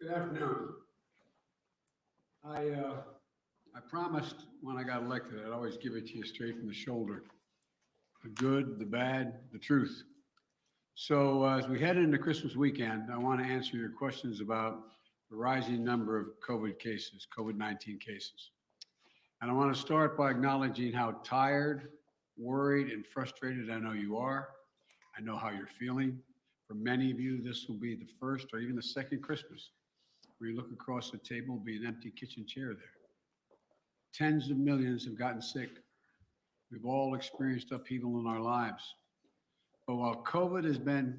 Good afternoon. I promised when I got elected, I'd always give it to you straight from the shoulder. The good, the bad, the truth. So as we head into Christmas weekend, I want to answer your questions about the rising number of COVID cases, COVID-19 cases. And I want to start by acknowledging how tired, worried, and frustrated I know you are. I know how you're feeling. For many of you, this will be the first or even the second Christmas where you look across the table, will be an empty kitchen chair there. Tens of millions have gotten sick. We've all experienced upheaval in our lives. But while COVID has been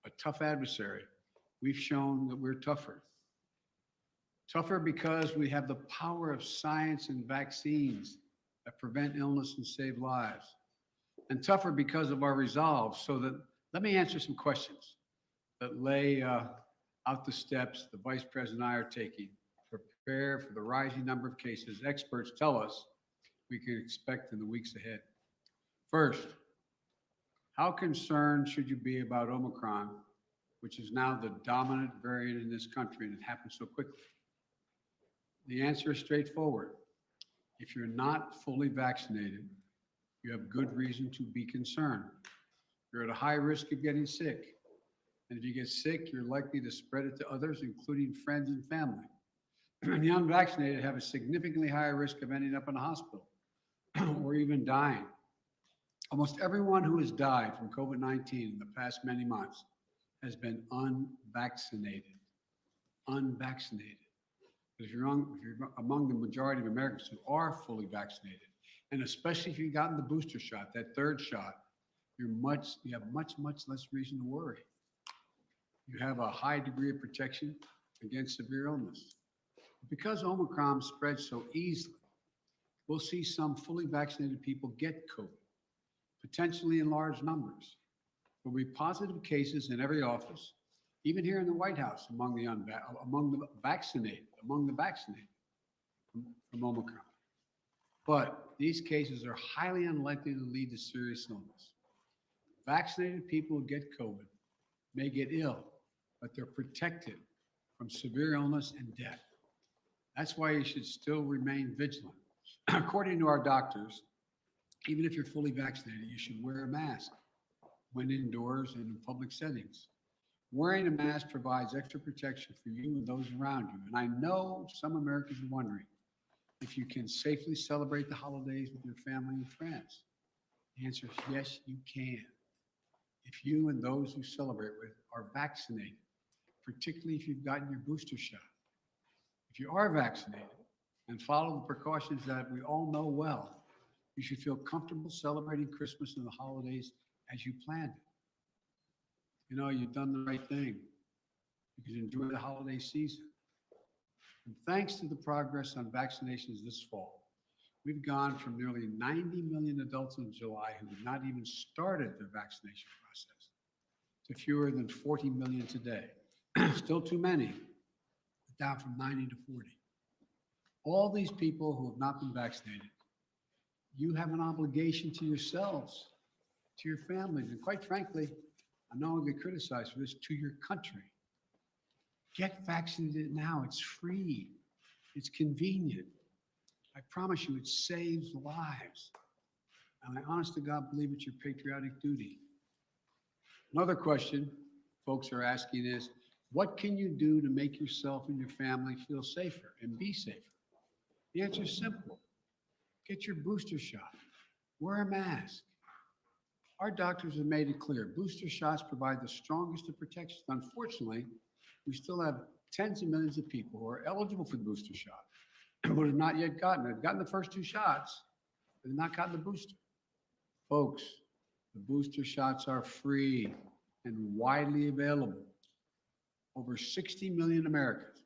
a tough adversary, we've shown that we're tougher. Tougher because we have the power of science and vaccines that prevent illness and save lives. And tougher because of our resolve. So that, let me answer some questions that lay out the steps the Vice President and I are taking to prepare for the rising number of cases experts tell us we can expect in the weeks ahead. First, how concerned should you be about Omicron, which is now the dominant variant in this country and it happened so quickly? The answer is straightforward. If you're not fully vaccinated, you have good reason to be concerned. You're at a high risk of getting sick. And if you get sick, you're likely to spread it to others, including friends and family. The unvaccinated have a significantly higher risk of ending up in a hospital or even dying. Almost everyone who has died from COVID-19 in the past many months has been unvaccinated. Unvaccinated. But if you're among the majority of Americans who are fully vaccinated, and especially if you've gotten the booster shot, that third shot, you have much less reason to worry. You have a high degree of protection against severe illness. Because Omicron spreads so easily, we'll see some fully vaccinated people get COVID, potentially in large numbers. There'll be positive cases in every office, even here in the White House among the vaccinated from Omicron. But these cases are highly unlikely to lead to serious illness. Vaccinated people who get COVID may get ill, but they're protected from severe illness and death. That's why you should still remain vigilant. According to our doctors, even if you're fully vaccinated, you should wear a mask when indoors and in public settings. Wearing a mask provides extra protection for you and those around you. And I know some Americans are wondering if you can safely celebrate the holidays with your family and friends. The answer is yes, you can. If you and those you celebrate with are vaccinated, particularly if you've gotten your booster shot. If you are vaccinated and follow the precautions that we all know well, you should feel comfortable celebrating Christmas and the holidays as you planned it. You know, you've done the right thing. You can enjoy the holiday season. And thanks to the progress on vaccinations this fall, we've gone from nearly 90 million adults in July who have not even started their vaccination process to fewer than 40 million today. Still too many, but down from 90 to 40. All these people who have not been vaccinated, you have an obligation to yourselves, to your families, and quite frankly, I know I'll get criticized for this, to your country. Get vaccinated now. It's free. It's convenient. I promise you, it saves lives. And I honest to God believe it's your patriotic duty. Another question folks are asking is, what can you do to make yourself and your family feel safer and be safer? The answer is simple. Get your booster shot. Wear a mask. Our doctors have made it clear. Booster shots provide the strongest of protections. Unfortunately, we still have tens of millions of people who are eligible for the booster shot but have not yet gotten it. They've gotten the first two shots, but have not gotten the booster. Folks, the booster shots are free and widely available. Over 60 million Americans,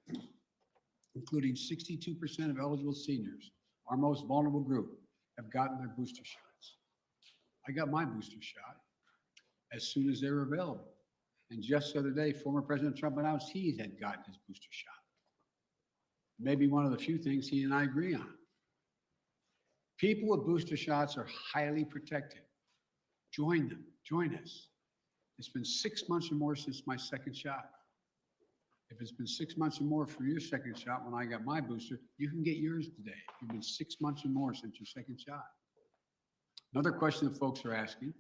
including 62% of eligible seniors, our most vulnerable group, have gotten their booster shots. I got my booster shot as soon as they were available. And just the other day, former President Trump announced he had gotten his booster shot. Maybe one of the few things he and I agree on. People with booster shots are highly protected. Join them, join us. It's been 6 months or more since my second shot. If it's been 6 months or more for your second shot, when I got my booster, you can get yours today. If you've been 6 months or more since your second shot. Another question that folks are asking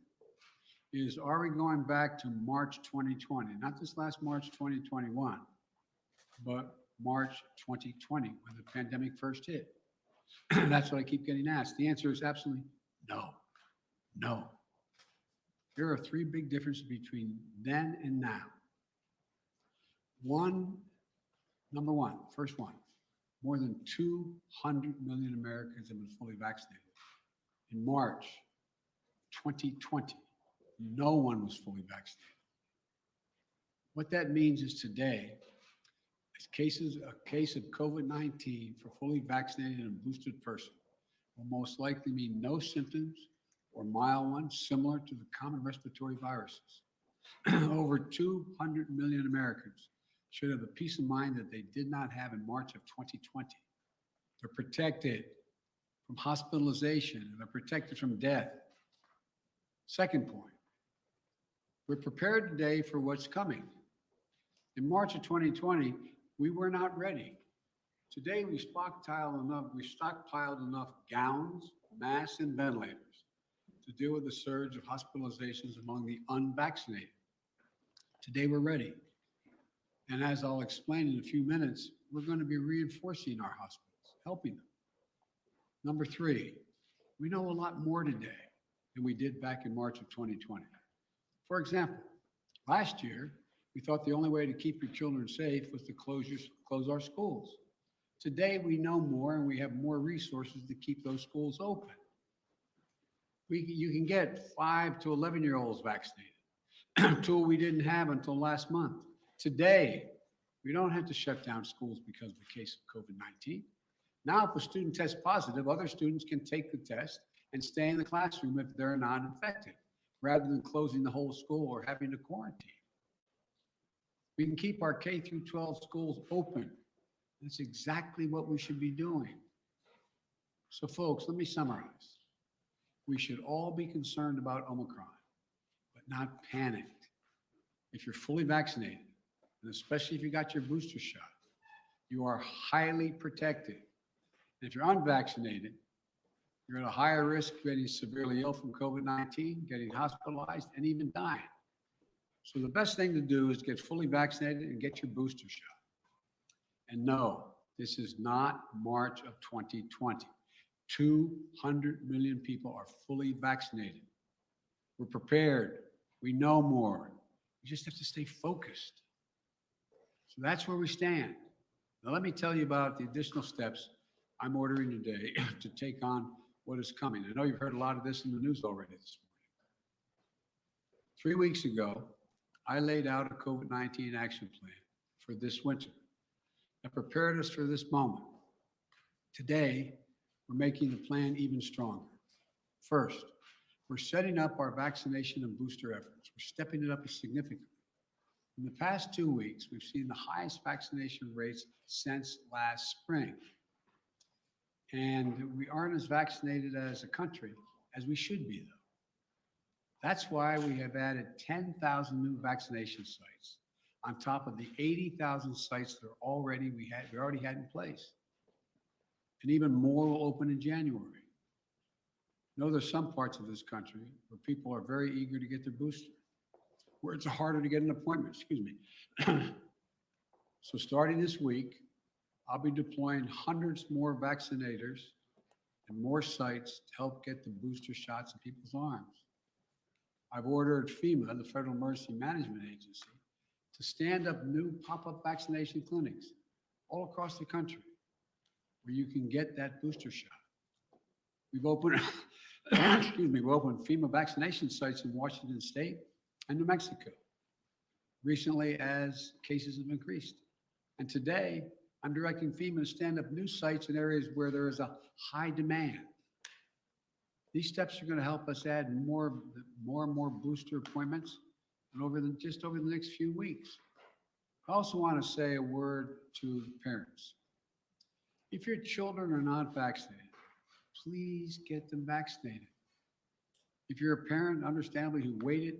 is, are we going back to March 2020? Not this last March 2021, but March 2020, when the pandemic first hit. That's what I keep getting asked. The answer is absolutely no. No. There are three big differences between then and now. First one, more than 200 million Americans have been fully vaccinated. In March 2020, no one was fully vaccinated. What that means is today, a case of COVID-19 for fully vaccinated and boosted person will most likely mean no symptoms or mild ones similar to the common respiratory viruses. Over 200 million Americans should have the peace of mind that they did not have in March of 2020. They're protected from hospitalization, and they're protected from death. Second point, we're prepared today for what's coming. In March of 2020, we were not ready. Today, we stockpiled enough gowns, masks, and ventilators to deal with the surge of hospitalizations among the unvaccinated. Today, we're ready. And as I'll explain in a few minutes, we're going to be reinforcing our hospitals, helping them. Number three, we know a lot more today than we did back in March of 2020. For example, last year, we thought the only way to keep your children safe was to close our schools. Today, we know more and we have more resources to keep those schools open. You can get 5 to 11-year-olds vaccinated, a tool we didn't have until last month. Today, we don't have to shut down schools because of the case of COVID-19. Now, if a student tests positive, other students can take the test and stay in the classroom if they're not infected, rather than closing the whole school or having to quarantine. We can keep our K through 12 schools open. That's exactly what we should be doing. So folks, let me summarize. We should all be concerned about Omicron, but not panicked. If you're fully vaccinated, and especially if you got your booster shot, you are highly protected. And if you're unvaccinated, you're at a higher risk of getting severely ill from COVID-19, getting hospitalized, and even dying. So the best thing to do is get fully vaccinated and get your booster shot. And no, this is not March of 2020. 200 million people are fully vaccinated. We're prepared. We know more. We just have to stay focused. So that's where we stand. Now let me tell you about the additional steps I'm ordering today to take on what is coming. I know you've heard a lot of this in the news already this morning. 3 weeks ago, I laid out a COVID-19 action plan for this winter that prepared us for this moment. Today, we're making the plan even stronger. First, we're setting up our vaccination and booster efforts. We're stepping it up significantly. In the past 2 weeks, we've seen the highest vaccination rates since last spring. And we aren't as vaccinated as a country as we should be, though. That's why we have added 10,000 new vaccination sites on top of the 80,000 sites that we already had in place. And even more will open in January. You know, there's some parts of this country where people are very eager to get their booster, where it's harder to get an appointment, So starting this week, I'll be deploying hundreds more vaccinators and more sites to help get the booster shots in people's arms. I've ordered FEMA, the Federal Emergency Management Agency, to stand up new pop-up vaccination clinics all across the country where you can get that booster shot. We've opened, we've opened FEMA vaccination sites in Washington State and New Mexico recently as cases have increased. And today, I'm directing FEMA to stand up new sites in areas where there is a high demand. These steps are going to help us add more and more booster appointments and just over the next few weeks. I also want to say a word to parents. If your children are not vaccinated, please get them vaccinated. If you're a parent, understandably, who waited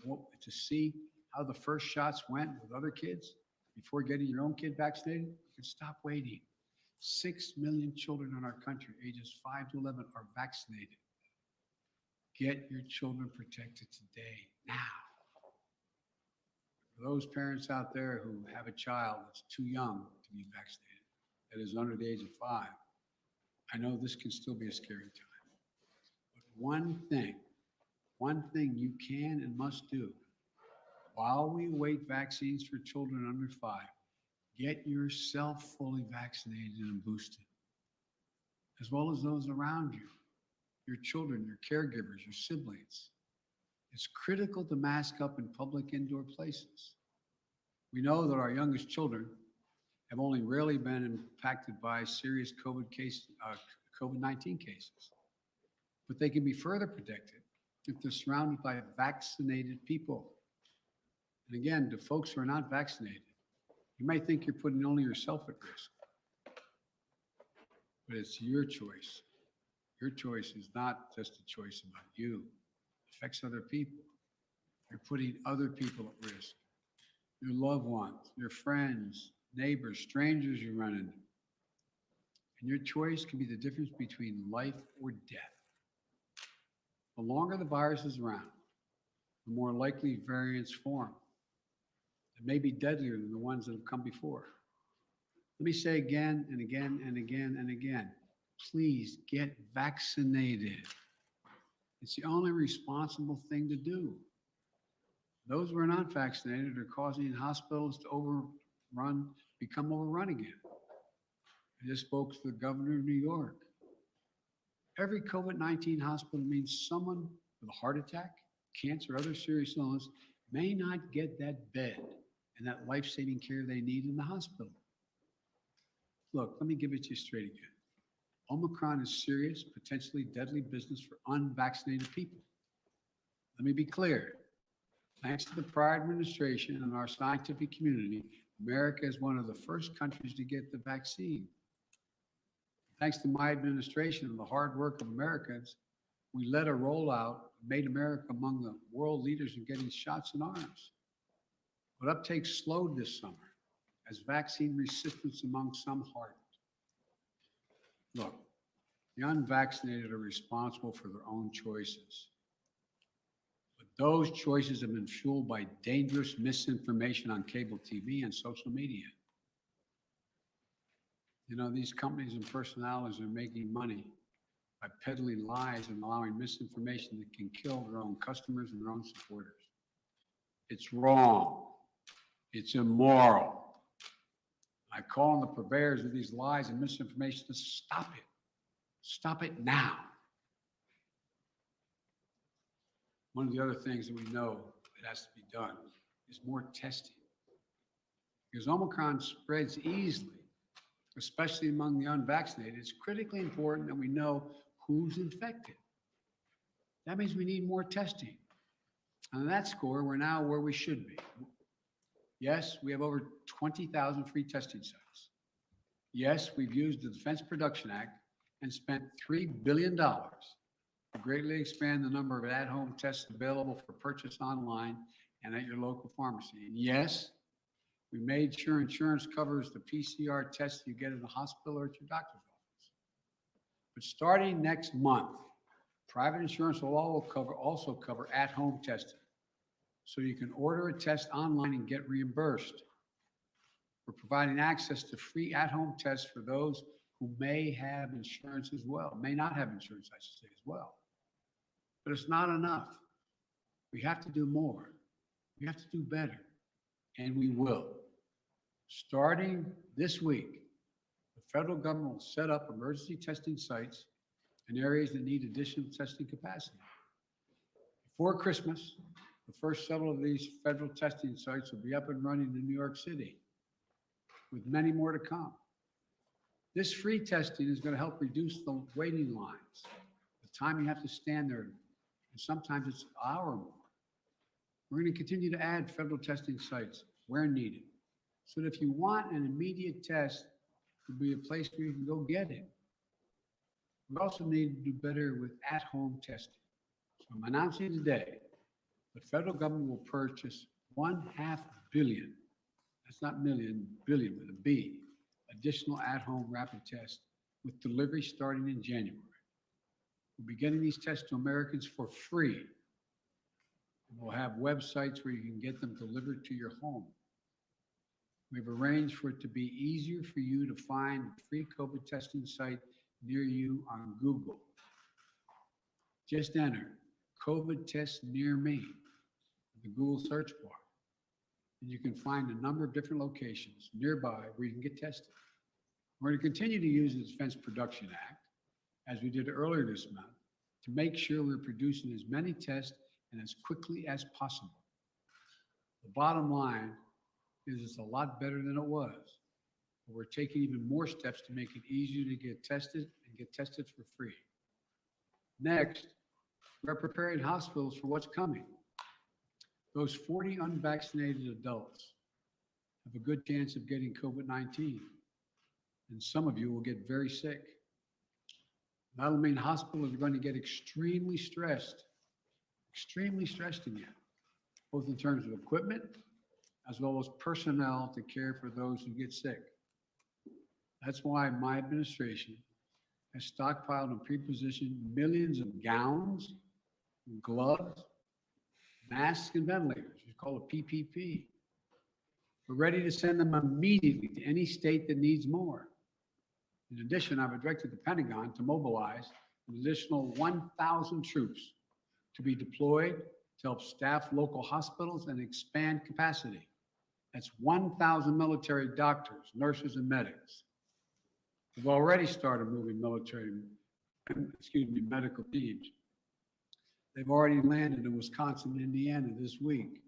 to see how the first shots went with other kids, before getting your own kid vaccinated, you can stop waiting. 6 million children in our country, ages 5 to 11, are vaccinated. Get your children protected today, now. For those parents out there who have a child that's too young to be vaccinated, that is under the age of 5, I know this can still be a scary time. But one thing you can and must do while we await vaccines for children under 5, get yourself fully vaccinated and boosted, as well as those around you, your children, your caregivers, your siblings. It's critical to mask up in public indoor places. We know that our youngest children have only rarely been impacted by serious COVID-19 cases, but they can be further protected if they're surrounded by vaccinated people. And again, to folks who are not vaccinated, you might think you're putting only yourself at risk, but it's your choice. Your choice is not just a choice about you. It affects other people. You're putting other people at risk. Your loved ones, your friends, neighbors, strangers you run into. And your choice can be the difference between life or death. The longer the virus is around, the more likely variants form. It may be deadlier than the ones that have come before. Let me say again and again and again and again, please get vaccinated. It's the only responsible thing to do. Those who are not vaccinated are causing hospitals to become overrun again. I just spoke to the governor of New York. Every COVID-19 hospital means someone with a heart attack, cancer, or other serious illness may not get that bed and that life-saving care they need in the hospital. Look, let me give it to you straight again. Omicron is serious, potentially deadly business for unvaccinated people. Let me be clear. Thanks to the prior administration and our scientific community, America is one of the first countries to get the vaccine. Thanks to my administration and the hard work of Americans, we led a rollout, made America among the world leaders in getting shots in arms. But uptake slowed this summer as vaccine resistance among some hardened. Look, the unvaccinated are responsible for their own choices. But those choices have been fueled by dangerous misinformation on cable TV and social media. You know, these companies and personalities are making money by peddling lies and allowing misinformation that can kill their own customers and their own supporters. It's wrong. It's immoral. I call on the purveyors of these lies and misinformation to stop it. Stop it now. One of the other things that we know that has to be done is more testing. Because Omicron spreads easily, especially among the unvaccinated. It's critically important that we know who's infected. That means we need more testing. On that score, we're now where we should be. Yes, we have over 20,000 free testing sites. Yes, we've used the Defense Production Act and spent $3 billion to greatly expand the number of at-home tests available for purchase online and at your local pharmacy. And yes, we made sure insurance covers the PCR tests you get in the hospital or at your doctor's office. But starting next month, private insurance will also cover at-home testing. So you can order a test online and get reimbursed. We're providing access to free at-home tests for those who may have insurance as well, may not have insurance, I should say, as well. But it's not enough. We have to do more. We have to do better, and we will. Starting this week, the federal government will set up emergency testing sites in areas that need additional testing capacity. Before Christmas, the first several of these federal testing sites will be up and running in New York City, with many more to come. This free testing is going to help reduce the waiting lines, the time you have to stand there, and sometimes it's an hour or more. We're going to continue to add federal testing sites where needed, so that if you want an immediate test, there'll be a place where you can go get it. We also need to do better with at-home testing. So I'm announcing today the federal government will purchase $500 million. that's not million, billion with a B, additional at-home rapid tests with delivery starting in January. We'll be getting these tests to Americans for free. And we'll have websites where you can get them delivered to your home. We've arranged for it to be easier for you to find a free COVID testing site near you on Google. Just enter COVID test near me in the Google search bar. And you can find a number of different locations nearby where you can get tested. We're going to continue to use the Defense Production Act, as we did earlier this month, to make sure we're producing as many tests and as quickly as possible. The bottom line is it's a lot better than it was. But we're taking even more steps to make it easier to get tested and get tested for free. Next, we're preparing hospitals for what's coming. Those 40 unvaccinated adults have a good chance of getting COVID-19, and some of you will get very sick. That'll mean hospitals are going to get extremely stressed again, both in terms of equipment as well as personnel to care for those who get sick. That's why my administration has stockpiled and pre-positioned millions of gowns, gloves, masks, and ventilators. We call it PPP. We're ready to send them immediately to any state that needs more. In addition, I've directed the Pentagon to mobilize an additional 1,000 troops to be deployed to help staff local hospitals and expand capacity. That's 1,000 military doctors, nurses, and medics. We've already started moving medical teams. They've already landed in Wisconsin and Indiana this week.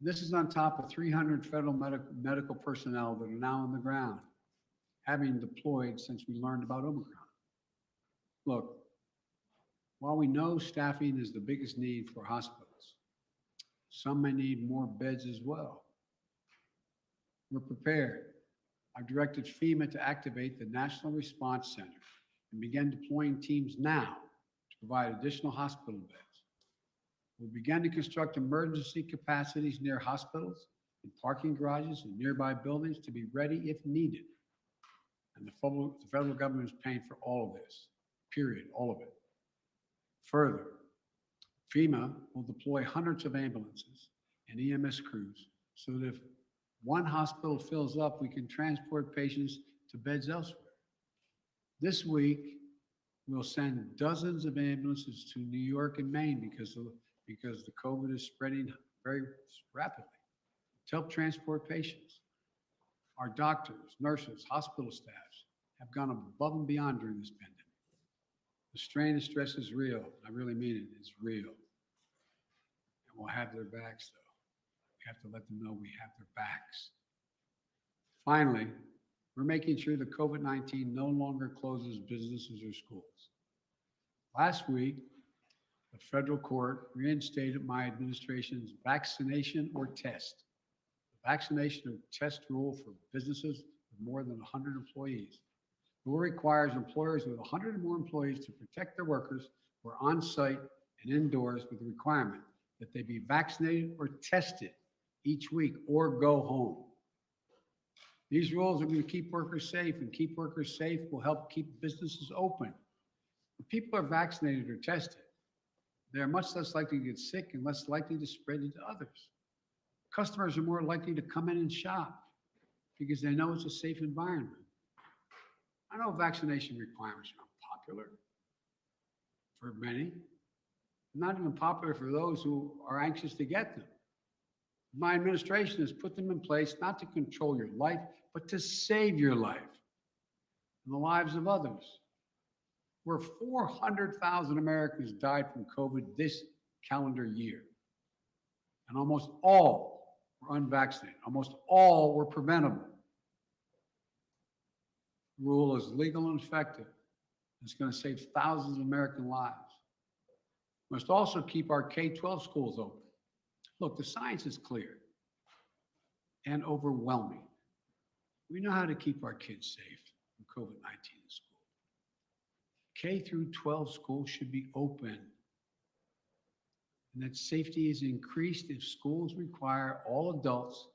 This is on top of 300 federal medical personnel that are now on the ground, having deployed since we learned about Omicron. Look, while we know staffing is the biggest need for hospitals, some may need more beds as well. We're prepared. I've directed FEMA to activate the National Response Center and begin deploying teams now to provide additional hospital beds. We'll begin to construct emergency capacities near hospitals, in parking garages, and nearby buildings to be ready if needed. And the federal government is paying for all of this, period, all of it. Further, FEMA will deploy hundreds of ambulances and EMS crews so that if one hospital fills up, we can transport patients to beds elsewhere. This week, we'll send dozens of ambulances to New York and Maine because the COVID is spreading very rapidly to help transport patients. Our doctors, nurses, hospital staffs have gone above and beyond during this pandemic. The strain and stress is real. I really mean it. It's real. And we'll have their backs, though. We have to let them know we have their backs. Finally, we're making sure that COVID-19 no longer closes businesses or schools. Last week, the federal court reinstated my administration's vaccination or test. The vaccination or test rule for businesses with more than 100 employees. The rule requires employers with 100 or more employees to protect their workers who are on site and indoors with the requirement that they be vaccinated or tested each week or go home. These rules are going to keep workers safe, and keep workers safe will help keep businesses open. When people are vaccinated or tested, they're much less likely to get sick and less likely to spread it to others. Customers are more likely to come in and shop because they know it's a safe environment. I know vaccination requirements are unpopular for many, not even popular for those who are anxious to get them. My administration has put them in place not to control your life, but to save your life and the lives of others. Where 400,000 Americans died from COVID this calendar year, and almost all were unvaccinated. Almost all were preventable. The rule is legal and effective. It's going to save thousands of American lives. We must also keep our K-12 schools open. Look, the science is clear and overwhelming. We know how to keep our kids safe from COVID-19 in school. K through 12 schools should be open. And that safety is increased if schools require all adults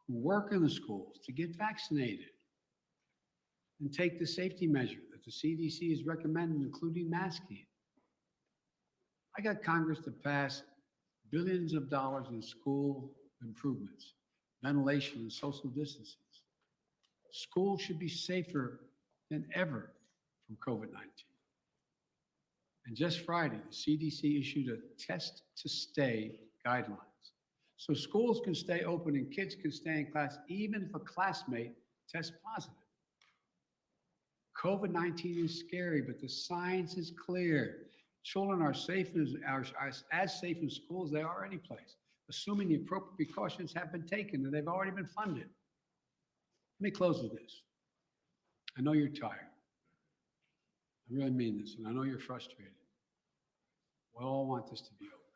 who work in the schools to get vaccinated and take the safety measure that the CDC is recommending, including masking. I got Congress to pass billions of dollars in school improvements, ventilation and social distancing. Schools should be safer than ever from COVID-19. And just Friday, the CDC issued a test to stay guidelines. So schools can stay open and kids can stay in class even if a classmate tests positive. COVID-19 is scary, but the science is clear. Children are safe as safe in school as they are any place, assuming the appropriate precautions have been taken and they've already been funded. Let me close with this. I know you're tired. I really mean this, and I know you're frustrated. We all want this to be over,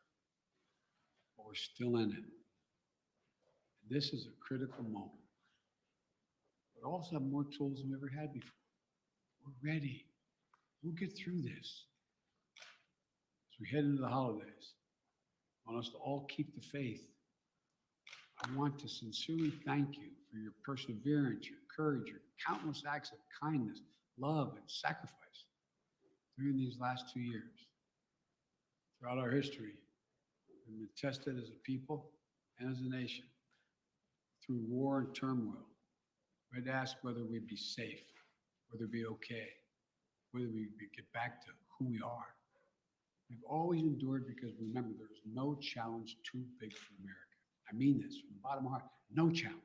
but we're still in it. And this is a critical moment. We also have more tools than we ever had before. We're ready. We'll get through this. As we head into the holidays, I want us to all keep the faith. I want to sincerely thank you for your perseverance, your courage, your countless acts of kindness, love, and sacrifice during these last 2 years. Throughout our history, we've been tested as a people and as a nation through war and turmoil. We had to ask whether we'd be safe, whether we'd be okay, whether we'd get back to who we are. We've always endured because remember, there's no challenge too big for America. I mean this from the bottom of my heart, no challenge.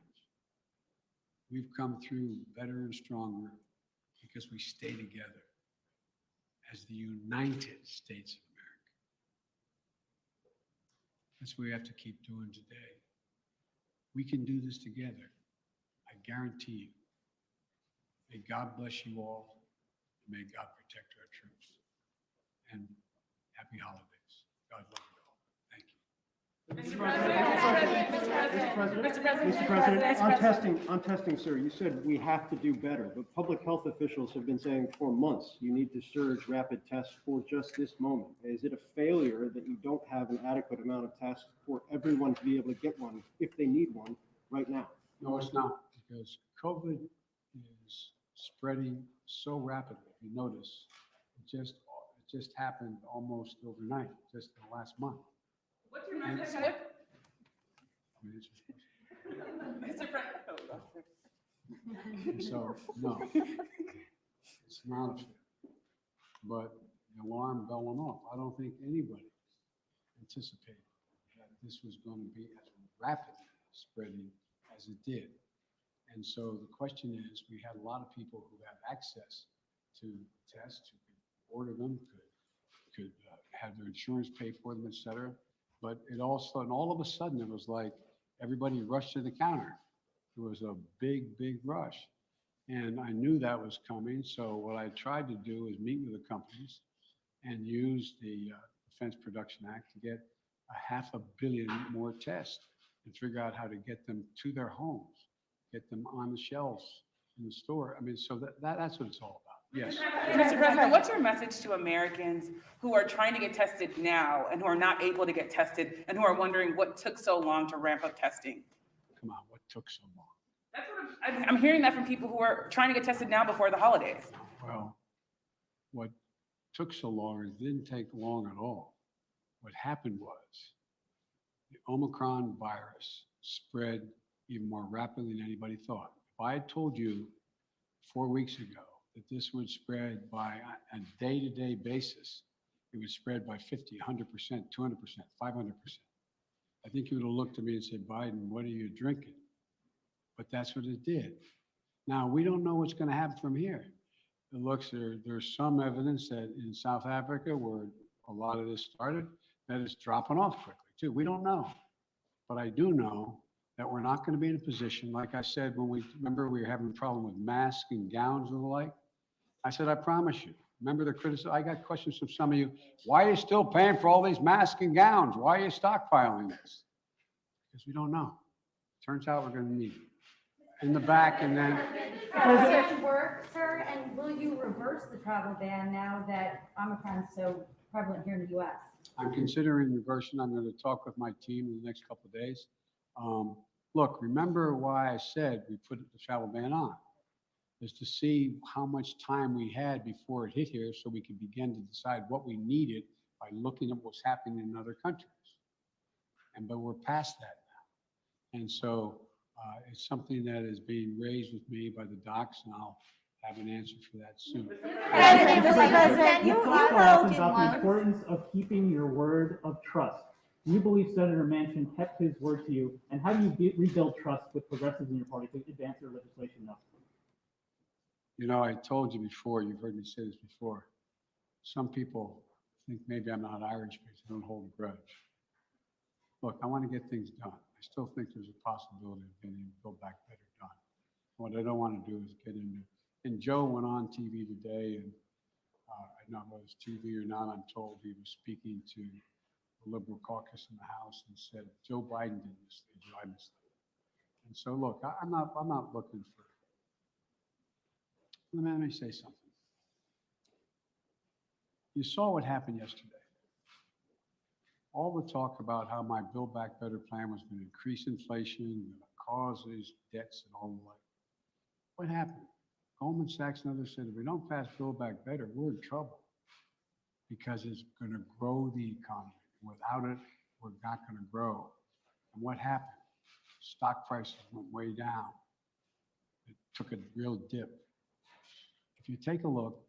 We've come through better and stronger because we stay together as the United States of America. That's what we have to keep doing today. We can do this together. I guarantee you. May God bless you all. And may God protect our troops. And happy holidays. God love you all. Thank you. Mr. President, on testing, sir, you said we have to do better, but public health officials have been saying for months you need to surge rapid tests for just this moment. Is it a failure that you don't have an adequate amount of tests for everyone to be able to get one if they need one right now? No, it's not, because COVID is spreading so rapidly. If you notice, it just happened almost overnight, just in the last month. What's your message? Mr. So, no, it's not a fit. But the alarm bell went off. I don't think anybody anticipated that this was going to be as rapidly spreading as it did. And so the question is, we had a lot of people who have access to tests, who could order them, could have their insurance pay for them, et cetera. But it also, and all of a sudden, it was like everybody rushed to the counter. It was a big, big rush. And I knew that was coming. So what I tried to do is meet with the companies and use the Defense Production Act to get 500 million more tests and figure out how to get them to their homes, get them on the shelves in the store. I mean, so that's what it's all about. Yes. Mr. President, what's your message to Americans who are trying to get tested now and who are not able to get tested and who are wondering what took so long to ramp up testing? Come on, what took so long? That's what I'm hearing that from people who are trying to get tested now before the holidays. Well, what took so long, it didn't take long at all. What happened was the Omicron virus spread even more rapidly than anybody thought. If I had told you 4 weeks ago that this would spread by a day-to-day basis, it would spread by 50, 100%, 200%, 500%. I think you would have looked at me and said, Biden, what are you drinking? But that's what it did. Now, we don't know what's going to happen from here. It looks, there's some evidence that in South Africa, where a lot of this started, that it's dropping off quickly too. We don't know. But I do know that we're not going to be in a position, like I said, when we were having a problem with masks and gowns and the like. I said, I promise you. Remember the criticism? I got questions from some of you. Why are you still paying for all these masks and gowns? Why are you stockpiling this? Because we don't know. Turns out we're going to need it in the back, and then. Does it work, sir? And will you reverse the travel ban now that Omicron is so prevalent here in the U.S.? I'm considering reversing. I'm going to talk with my team in the next couple of days. look, remember why I said we put the travel ban on, is to see how much time we had before it hit here so we could begin to decide what we needed by looking at what's happening in other countries. But we're past that now. And so it's something that is being raised with me by the docs, and I'll have an answer for that soon. President, You you talk wrote often in about the one. importance of keeping your word of trust. Do you believe Senator Manchin kept his word to you? And how do you rebuild trust with progressives in your party to advance their legislation now? You know, I told you before, you've heard me say this before, some people think maybe I'm not Irish because I don't hold a grudge. Look, I want to get things done. I still think there's a possibility of getting Build Back Better done. What I don't want to do is get into, and Joe went on TV today, and I don't know whether it's TV or not, I'm told he was speaking to the Liberal caucus in the House and said, Joe Biden did this, I missed it. And so look, I'm not looking for, let me say something. You saw what happened yesterday. All the talk about how my Build Back Better plan was going to increase inflation, going to cause these debts and all the like. What happened? Goldman Sachs and others said, if we don't pass Build Back Better, we're in trouble because it's going to grow the economy. Without it, we're not going to grow. And what happened? Stock prices went way down. It took a real dip. If you take a look,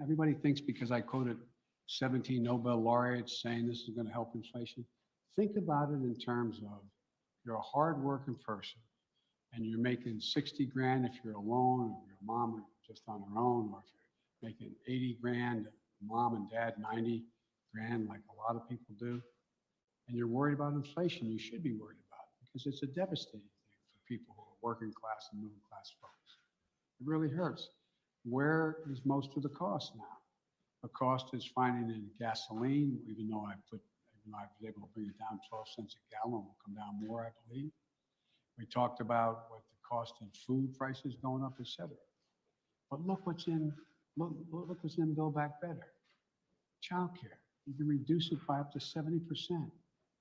everybody thinks because I quoted 17 Nobel laureates saying this is going to help inflation. Think about it in terms of you're a hardworking person and you're making 60 grand if you're alone, or your mom or just on her own, or if you're making 80 grand, mom and dad 90 grand like a lot of people do, and you're worried about inflation, you should be worried about it because it's a devastating thing for people who are working class and middle class folks. It really hurts. Where is most of the cost now? The cost is finding in gasoline, even though I was able to bring it down 12 cents a gallon, will come down more, I believe. We talked about what the cost in food prices going up, et cetera. But look what's in Build Back Better. Childcare, you can reduce it by up to 70%.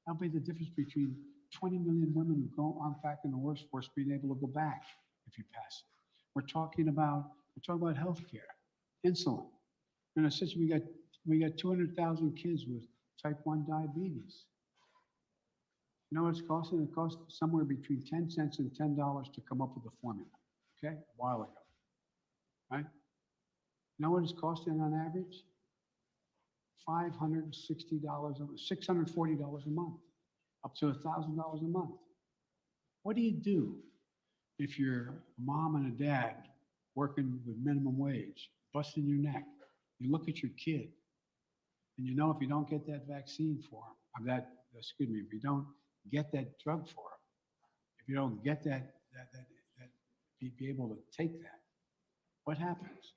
That'll be the difference between 20 million women who go on back in the workforce being able to go back if you pass it. We're talking about healthcare, insulin. In a situation, we got 200,000 kids with type 1 diabetes. You know what it's costing? It cost somewhere between 10 cents and $10 to come up with a formula, okay? A while ago, right? You know what it's costing on average? $560, $640 a month, up to $1,000 a month. What do you do if you're a mom and a dad working with minimum wage, busting your neck? You look at your kid, and you know if you don't get that vaccine for him, if you don't get that drug for him, if you don't get be able to take that, what happens?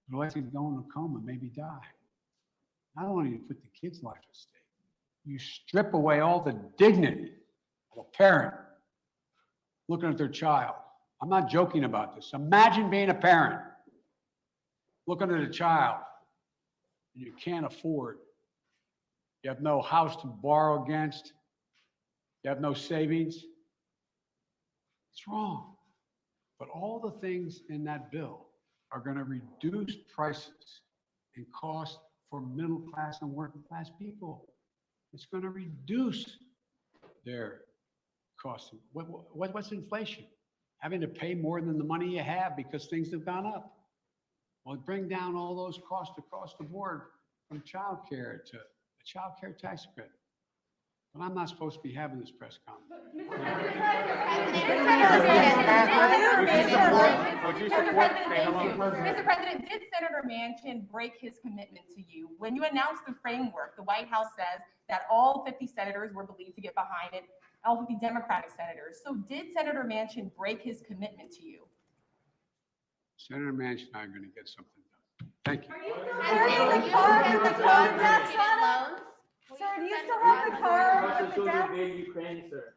They're likely to go in a coma, maybe die. Not only do you put the kid's life at stake, you strip away all the dignity of a parent looking at their child. I'm not joking about this. Imagine being a parent, looking at a child, and you can't afford. You have no house to borrow against. You have no savings. It's wrong. But all the things in that bill are going to reduce prices and cost for middle class and working class people. It's going to reduce their cost. What's inflation? Having to pay more than the money you have because things have gone up. Well, bring down all those costs across the board, from childcare to a childcare tax credit. But I'm not supposed to be having this press conference. Mr. President, did Senator Manchin break his commitment to you? When you announced the framework, the White House says that all 50 senators were believed to get behind it, all 50 Democratic senators. So did Senator Manchin break his commitment to you? Senator Manchin and I are going to get something done. Thank you. Sir, do you still have the card with the debt? Ukraine, sir.